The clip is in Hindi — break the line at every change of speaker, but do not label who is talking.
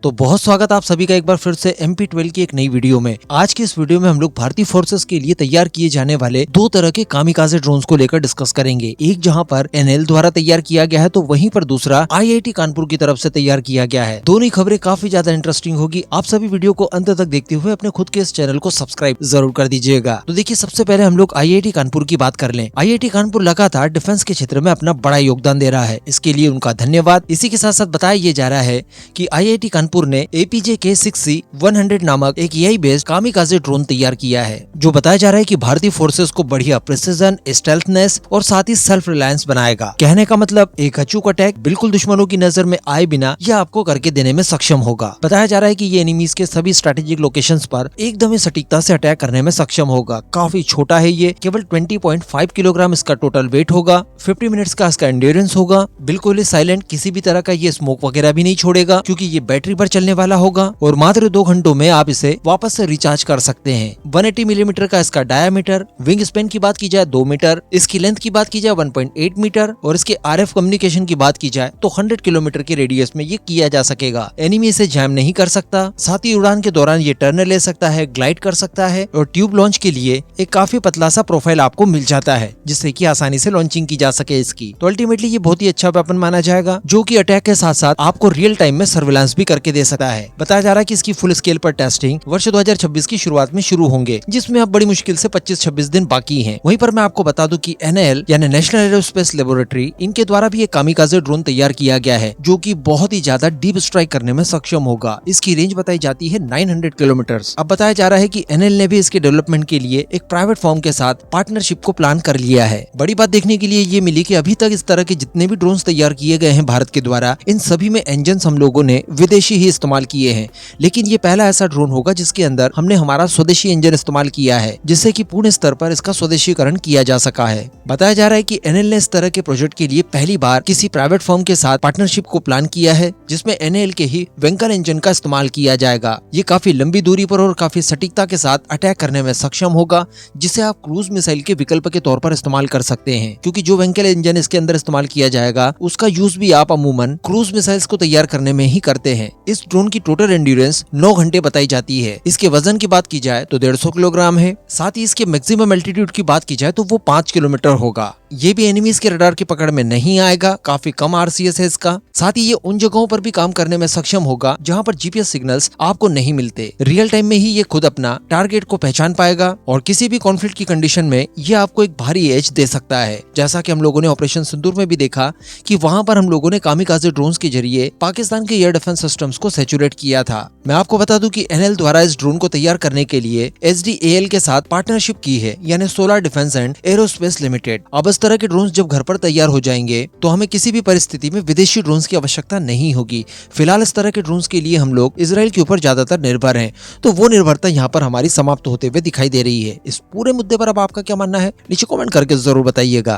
तो बहुत स्वागत आप सभी का एक बार फिर से MP12 की एक नई वीडियो में। आज की इस वीडियो में हम लोग भारतीय फोर्सेस के लिए तैयार किए जाने वाले दो तरह के कामिकाज़े ड्रोन्स को लेकर डिस्कस करेंगे। एक जहां पर NL द्वारा तैयार किया गया है तो वहीं पर दूसरा IIT कानपुर की तरफ से तैयार किया गया है। दोनों खबरें काफी ज्यादा इंटरेस्टिंग होगी। आप सभी वीडियो को अंत तक देखते हुए अपने खुद के इस चैनल को सब्सक्राइब जरूर कर दीजिएगा। तो देखिए, सबसे पहले हम लोग IIT कानपुर की बात कर लें। IIT कानपुर लगातार डिफेंस के क्षेत्र में अपना बड़ा योगदान दे रहा है, इसके लिए उनका धन्यवाद। इसी के साथ साथ बताया ये जा रहा है कि IIT कानपुर ने APJ-K6C-100 नामक एक AI बेस्ड कामिकाज़े ड्रोन तैयार किया है, जो बताया जा रहा है कि भारतीय फोर्सेस को बढ़िया प्रिसिजन, स्टेल्थनेस और साथ ही सेल्फ रिलायंस बनाएगा। कहने का मतलब एक अचूक अटैक बिल्कुल दुश्मनों की नजर में आए बिना यह आपको करके देने में सक्षम होगा। बताया जा रहा है कि ये एनिमीज के सभी स्ट्रेटेजिक लोकेशंस पर एकदम ही सटीकता से अटैक करने में सक्षम होगा। काफी छोटा है ये, केवल 20.5 किलोग्राम इसका टोटल वेट होगा। 50 मिनट्स का इसका एंड्योरेंस होगा। बिल्कुल ही साइलेंट, किसी भी तरह का ये स्मोक वगैरह भी नहीं छोड़ेगा क्योंकि ये बैटरी पर चलने वाला होगा और मात्र 2 घंटों में आप इसे वापस से रिचार्ज कर सकते हैं। 180 मिलीमीटर का इसका डायामीटर, विंग स्पेन की बात की जाए 2 मीटर, इसकी लेंथ की बात की जाए 1.8 मीटर और इसके RF कम्युनिकेशन की बात की जाए तो 100 किलोमीटर के रेडियस में ये किया जा सकेगा। एनिमी इसे जैम नहीं कर सकता। साथ ही उड़ान के दौरान ये टर्न ले सकता है, ग्लाइड कर सकता है और ट्यूब लॉन्च के लिए एक काफी पतला सा प्रोफाइल आपको मिल जाता है, जिससे कि आसानी से लॉन्चिंग की जा सके इसकी। तो अल्टीमेटली ये बहुत ही अच्छा वेपन माना जाएगा, जो कि अटैक के साथ साथ आपको रियल टाइम में सर्विलांस भी करके दे सकता है। बताया जा रहा है कि इसकी फुल स्केल पर टेस्टिंग वर्ष 2026 की शुरुआत में शुरू होंगे, जिसमें अब बड़ी मुश्किल से 25-26 दिन बाकी हैं। वहीं पर मैं आपको बता दूं कि NAL यानी नेशनल एरोस्पेस लेबोरेटरी, इनके द्वारा भी एक कामिकाज़े ड्रोन तैयार किया गया है, जो कि बहुत ही ज्यादा डीप स्ट्राइक करने में सक्षम होगा। इसकी रेंज बताई जाती है 900 किलोमीटर। अब बताया जा रहा है कि NL ने भी इसके डेवलपमेंट के लिए एक प्राइवेट फर्म के साथ पार्टनरशिप को प्लान कर लिया है। बड़ी बात देखने के लिए ये मिली कि अभी तक इस तरह के जितने भी ड्रोन्स तैयार किए गए हैं भारत के द्वारा, इन सभी में इंजन हम लोगों ने विदेशी ही इस्तेमाल किए हैं, लेकिन ये पहला ऐसा ड्रोन होगा जिसके अंदर हमने हमारा स्वदेशी इंजन इस्तेमाल किया है, जिससे कि पूर्ण स्तर पर इसका स्वदेशीकरण किया जा सका है। बताया जा रहा है कि NL ने इस तरह के प्रोजेक्ट के लिए पहली बार किसी प्राइवेट फर्म के साथ पार्टनरशिप को प्लान किया है, जिसमें NL के ही वेंकर इंजन का इस्तेमाल किया जाएगा। ये काफी लंबी दूरी पर और काफी सटीकता के साथ अटैक करने में सक्षम होगा, जिसे आप क्रूज मिसाइल के विकल्प के तौर पर इस्तेमाल कर सकते हैं, क्योंकि जो वेंकर इंजन इसके अंदर इस्तेमाल किया जाएगा उसका यूज भी आप अमूमन क्रूज मिसाइल्स को तैयार करने में ही करते हैं। इस ड्रोन की टोटल एंड्योरेंस 9 घंटे बताई जाती है। इसके वजन की बात की जाए तो 150 किलोग्राम है। साथ ही इसके मैक्सिमम एल्टीट्यूड की बात की जाए तो वो 5 किलोमीटर होगा। ये भी एनिमीज के रडार की पकड़ में नहीं आएगा। काफी कम RCS है इसका। साथ ही ये उन जगहों पर भी काम करने में सक्षम होगा जहां पर GPS सिग्नल्स आपको नहीं मिलते। रियल टाइम में ही ये खुद अपना टारगेट को पहचान पाएगा और किसी भी कॉन्फ्लिक्ट की कंडीशन में ये आपको एक भारी एज दे सकता है, जैसा कि हम लोगों ने ऑपरेशन सिंदूर में भी देखा कि वहां पर हम लोगों ने कामिकाज़े ड्रोन्स के जरिए पाकिस्तान के एयर डिफेंस सिस्टम्स को सैचुरेट किया था। मैं आपको बता दूं कि NL द्वारा इस ड्रोन को तैयार करने के लिए SDAL के साथ पार्टनरशिप की है, यानी solar defence and aerospace limited. अब इस तरह के ड्रोन्स जब घर पर तैयार हो जाएंगे तो हमें किसी भी परिस्थिति में विदेशी ड्रोन्स की आवश्यकता नहीं होगी। फिलहाल इस तरह के ड्रोन्स के लिए हम लोग इजराइल के ऊपर ज्यादातर निर्भर हैं, तो वो निर्भरता यहाँ पर हमारी समाप्त होते हुए दिखाई दे रही है। इस पूरे मुद्दे पर अब आपका क्या मानना है, नीचे कमेंट करके जरूर बताइएगा।